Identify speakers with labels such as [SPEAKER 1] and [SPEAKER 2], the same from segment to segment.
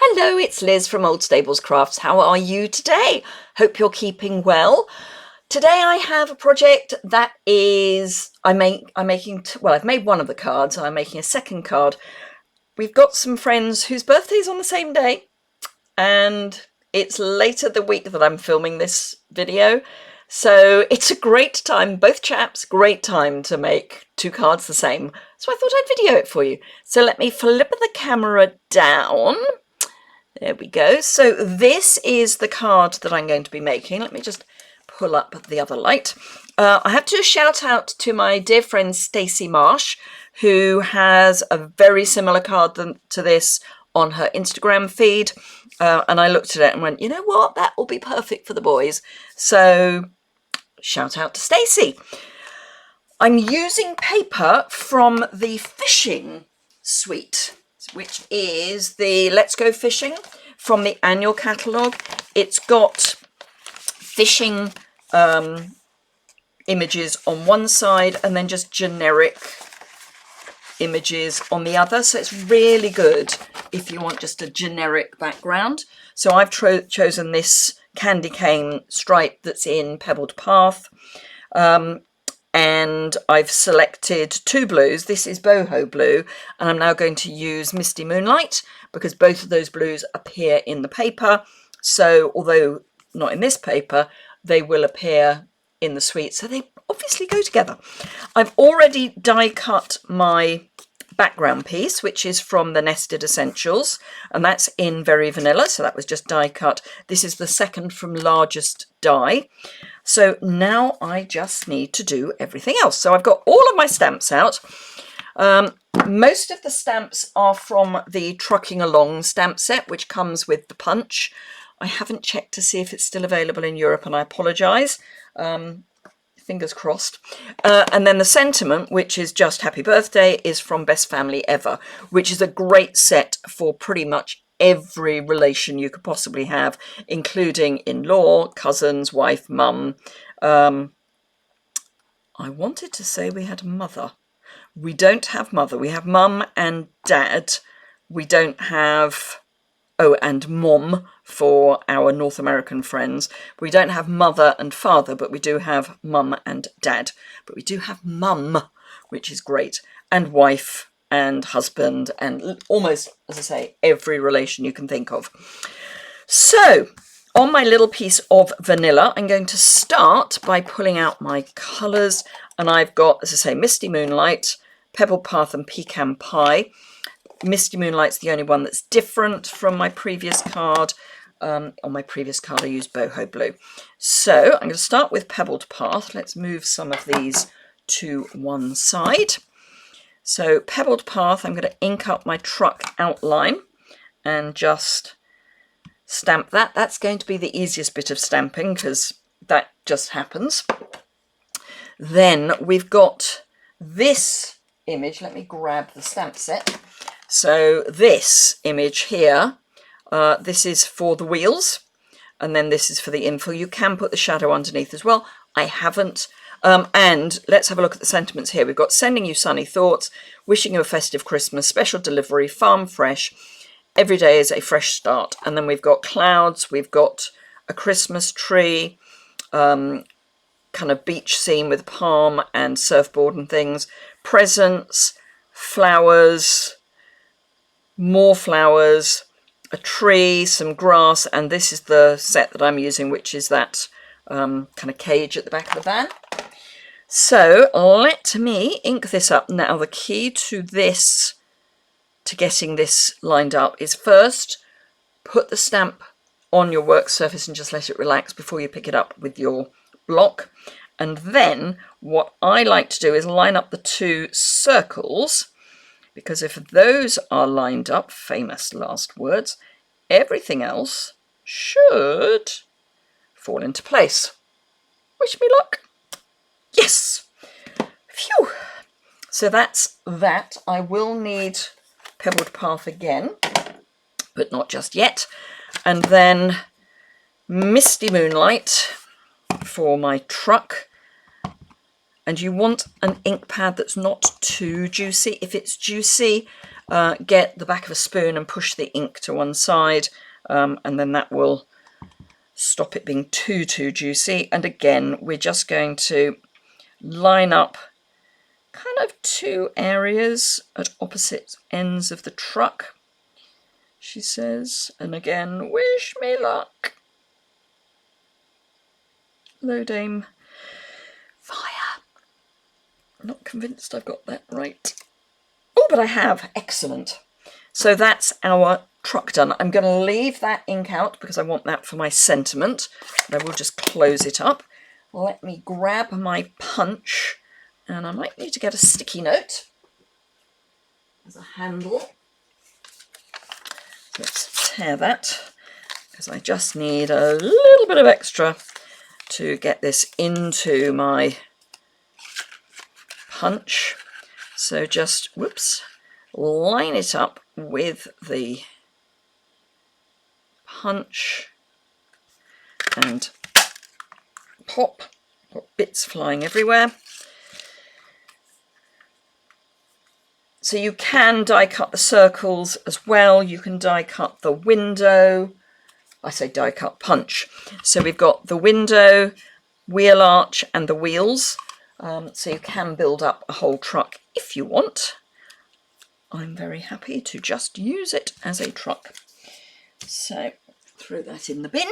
[SPEAKER 1] Hello, it's Liz from Old Stables Crafts. How are you today? Hope you're keeping well. Today I have a project that is, I've made one of the cards. I'm making a second card. We've got some friends whose birthday's on the same day, and it's later the week that I'm filming this video. So it's a great time, both chaps, great time to make two cards the same. So I thought I'd video it for you. So let me flip the camera down. There we go. So this is the card that I'm going to be making. Let me just pull up the other light. I have to shout out to my dear friend Stacey Marsh, who has a very similar card to this on her Instagram feed. And I looked at it and went, you know what, that will be perfect for the boys. So shout out to Stacey. I'm using paper from the fishing suite, which is the Let's Go Fishing from the annual catalogue. It's got fishing images on one side and then just generic images on the other. So it's really good if you want just a generic background. So I've chosen this candy cane stripe that's in Pebbled Path. And I've selected two blues. This is Boho Blue, and I'm now going to use Misty Moonlight because both of those blues appear in the paper. So although not in this paper, they will appear in the suite. So they obviously go together. I've already die cut my background piece, which is from the Nested Essentials, and that's in Very Vanilla. So that was just die cut. This is the second from largest die. So now I just need to do everything else. So I've got all of my stamps out. Most of the stamps are from the Trucking Along stamp set, which comes with the punch. I haven't checked to see if it's still available in Europe, and I apologise. Fingers crossed. And then the sentiment, which is just Happy Birthday, is from Best Family Ever, which is a great set for pretty much every relation you could possibly have, including in-law, cousins, wife, mum. I wanted to say we had mother. We don't have mother. We have mum and dad. We don't have, and mom for our North American friends. We don't have mother and father, but we do have mum and dad. But we do have mum, which is great, and wife and husband, and almost, as I say, every relation you can think of. So on my little piece of vanilla, I'm going to start by pulling out my colours, and I've got, as I say, Misty Moonlight, Pebbled Path and Pecan Pie. Misty Moonlight's the only one that's different from my previous card. On my previous card I used Boho Blue. So I'm going to start with Pebbled Path. Let's move some of these to one side. So Pebbled Path, I'm going to ink up my truck outline and just stamp that. That's going to be the easiest bit of stamping because that just happens. Then we've got this image. Let me grab the stamp set. So this image here, this is for the wheels, and then this is for the info. You can put the shadow underneath as well. I haven't. And let's have a look at the sentiments here. We've got sending you sunny thoughts, wishing you a festive Christmas, special delivery, farm fresh, every day is a fresh start. And then we've got clouds, we've got a Christmas tree, kind of beach scene with palm and surfboard and things, presents, flowers, more flowers, a tree, some grass, and this is the set that I'm using, which is that kind of cage at the back of the van. So let me ink this up. Now the key to this, to getting this lined up, is first put the stamp on your work surface and just let it relax before you pick it up with your block. And then what I like to do is line up the two circles, because if those are lined up, famous last words, everything else should fall into place. Wish me luck. Yes. Phew. So that's that. I will need Pebbled Path again, but not just yet. And then Misty Moonlight for my truck. And you want an ink pad that's not too juicy. If it's juicy, get the back of a spoon and push the ink to one side, and then that will stop it being too juicy. And again, we're just going to line up kind of two areas at opposite ends of the truck, she says. And again, wish me luck. Low dame fire. I'm not convinced I've got that right. Oh, but I have. Excellent. So that's our truck done. I'm going to leave that ink out because I want that for my sentiment. But I will just close it up. Let me grab my punch, and I might need to get a sticky note as a handle. Let's tear that, because I just need a little bit of extra to get this into my punch. So just, whoops, line it up with the punch and pop. Got bits flying everywhere. So you can die cut the circles as well. You can die cut the window. I say die cut, punch. So we've got the window, wheel arch and the wheels. So you can build up a whole truck if you want. I'm very happy to just use it as a truck. So throw that in the bin.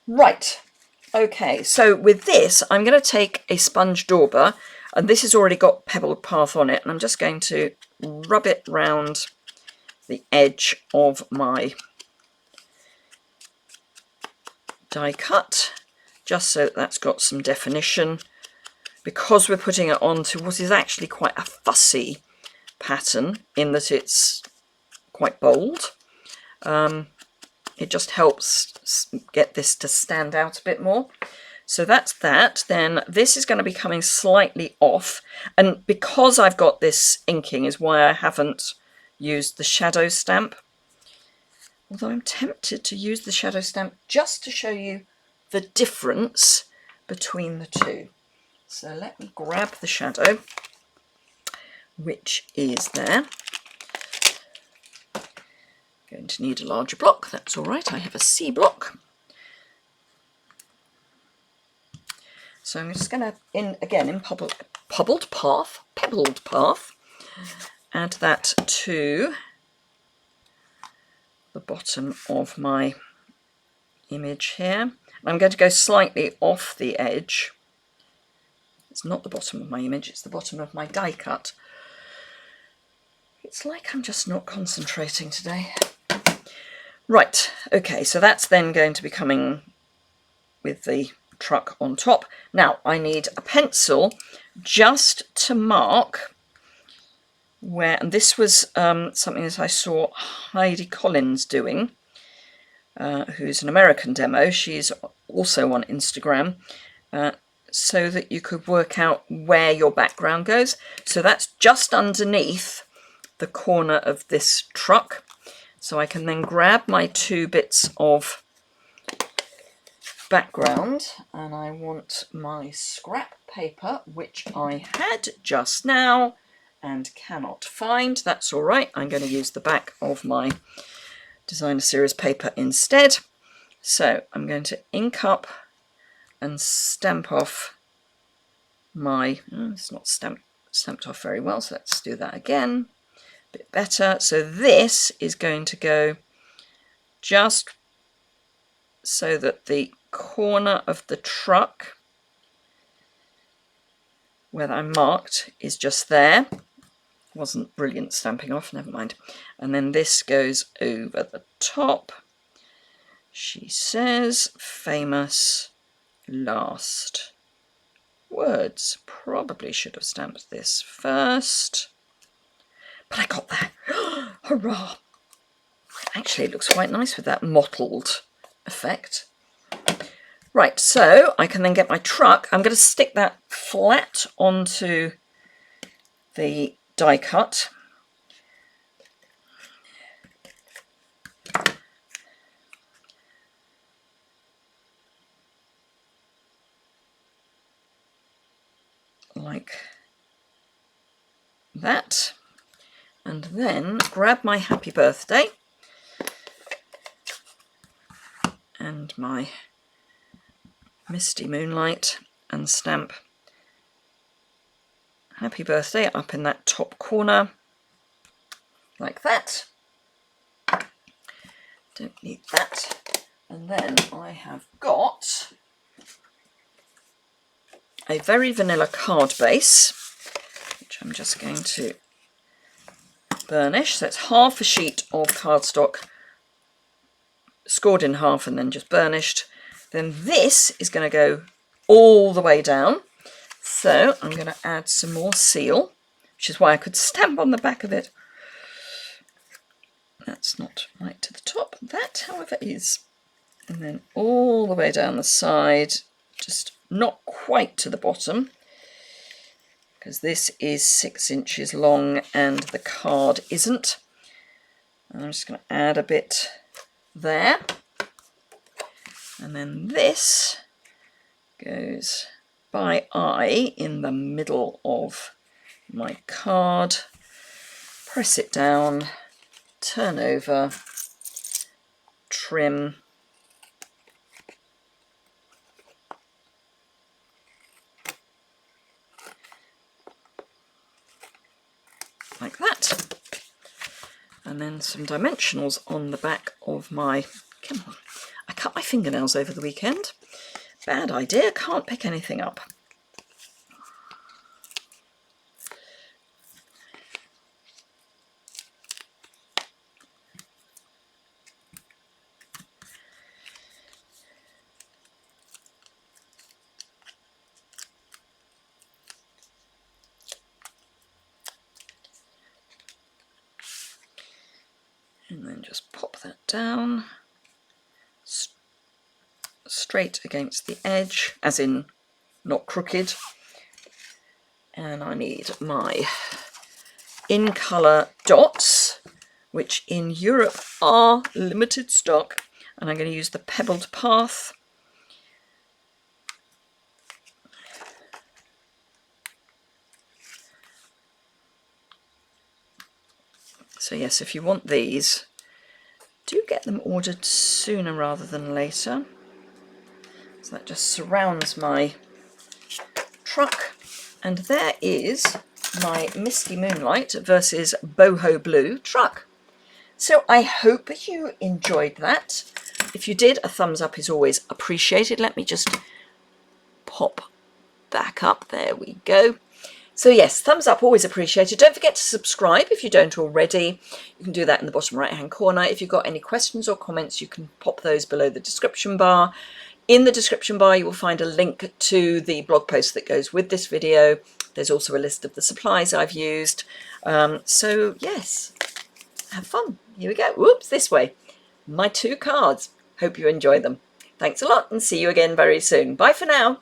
[SPEAKER 1] Right, okay, so with this, I'm going to take a sponge dauber, and this has already got pebbled path on it, and I'm just going to rub it round the edge of my die cut, just so that's got some definition, because we're putting it onto what is actually quite a fussy pattern in that it's quite bold. It just helps get this to stand out a bit more. So that's that. Then this is going to be coming slightly off, and because I've got this inking is why I haven't used the shadow stamp, although I'm tempted to use the shadow stamp just to show you the difference between the two. So let me grab the shadow, which is there. Going to need a larger block, that's all right, I have a C block. So I'm just going to, in pebbled path, add that to the bottom of my image here. I'm going to go slightly off the edge. It's not the bottom of my image, it's the bottom of my die cut. It's like I'm just not concentrating today. Right, okay, so that's then going to be coming with the truck on top. Now I need a pencil just to mark where, and this was something that I saw Heidi Collins doing, who's an American demo. She's also on Instagram, so that you could work out where your background goes. So that's just underneath the corner of this truck. So I can then grab my two bits of background, and I want my scrap paper, which I had just now and cannot find. That's all right, I'm going to use the back of my designer series paper instead. So I'm going to ink up and stamp off my, it's not stamped off very well, so let's do that again, a bit better. So this is going to go just so that the corner of the truck where I marked is just there. Wasn't brilliant stamping off, never mind. And then this goes over the top. She says, famous last words. Probably should have stamped this first, but I got there. Hurrah! Actually, it looks quite nice with that mottled effect. Right, so I can then get my truck. I'm going to stick that flat onto the die cut. Like that. and then grab my happy birthday and my misty moonlight and stamp happy birthday up in that top corner like that. Don't need that. And then I have got a very vanilla card base, which I'm just going to burnish. So it's half a sheet of cardstock scored in half and then just burnished. Then this is going to go all the way down. So I'm going to add some more seal, which is why I could stamp on the back of it. That's not right to the top. That, however, is. And then all the way down the side, just not quite to the bottom, because this is 6 inches long and the card isn't. And I'm just going to add a bit there. And then this goes by eye in the middle of my card. Press it down, turn over, trim. Like that. And then some dimensionals on the back of my, come on, I cut my fingernails over the weekend. Bad idea, can't pick anything up. And then just pop that down straight against the edge, as in not crooked. And I need my in colour dots, which in Europe are limited stock, and I'm going to use the Pebbled Path. So yes, if you want these, do get them ordered sooner rather than later. So that just surrounds my truck. And there is my Misty Moonlight versus Boho Blue truck. So I hope you enjoyed that. If you did, a thumbs up is always appreciated. Let me just pop back up. There we go. So yes, thumbs up, always appreciated. Don't forget to subscribe if you don't already. You can do that in the bottom right hand corner. If you've got any questions or comments, you can pop those below the description bar. In the description bar, you will find a link to the blog post that goes with this video. There's also a list of the supplies I've used. So yes, have fun. Here we go. Whoops, this way. My 2 cards. Hope you enjoy them. Thanks a lot and see you again very soon. Bye for now.